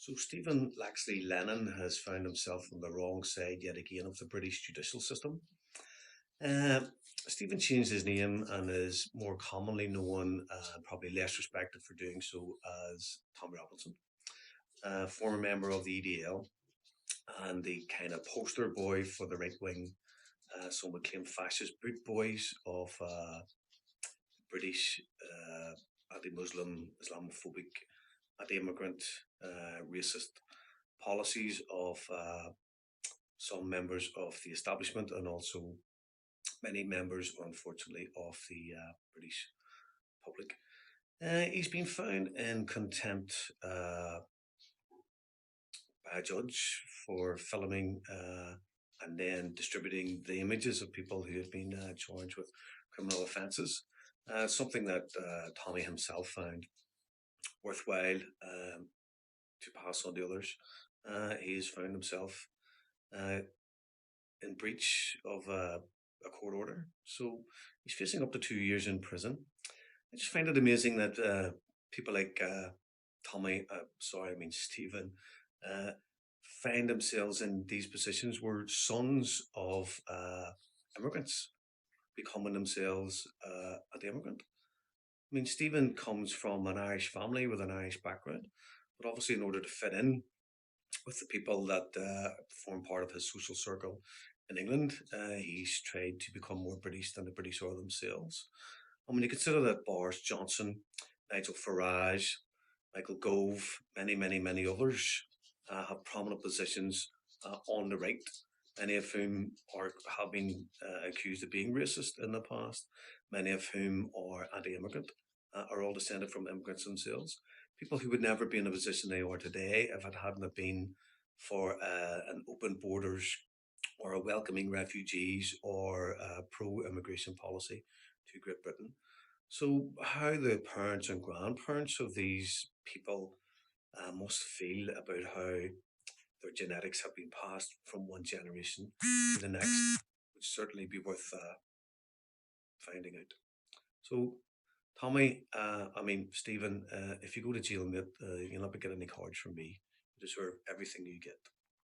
So Stephen Yaxley Lennon has found himself on the wrong side yet again of the British judicial system. Uh, Stephen changed his name and is more commonly known, probably less respected for doing so, as Tommy Robinson, former member of the EDL and the kind of poster boy for the right wing, some would claim fascist boot boys of British anti-Muslim, Islamophobic, anti-immigrant, racist policies of some members of the establishment and also many members, unfortunately, of the British public. He's been found in contempt by a judge for filming and then distributing the images of people who have been charged with criminal offences. Something that Tommy himself found worthwhile to pass on to others. He's found himself uh, in breach of a court order. So he's facing up to 2 years in prison. I just find it amazing that people like Tommy, sorry, I mean Stephen, uh, find themselves in these positions where sons of immigrants becoming themselves an immigrant. I mean, Stephen comes from an Irish family with an Irish background, but obviously, in order to fit in with the people that form part of his social circle in England, he's tried to become more British than the British are themselves. And when you consider that Boris Johnson, Nigel Farage, Michael Gove, many others have prominent positions on the right, many of whom have been accused of being racist in the past, many of whom are anti-immigrant, are all descended from immigrants themselves. People who would never be in the position they are today if it hadn't have been for an open borders or a welcoming refugees or a pro-immigration policy to Great Britain. So, how the parents and grandparents of these people must feel about how their genetics have been passed from one generation to the next would certainly be worth finding out. So, Tommy, I mean, Stephen, if you go to jail, mate, you'll not be getting any cards from me. You deserve everything you get.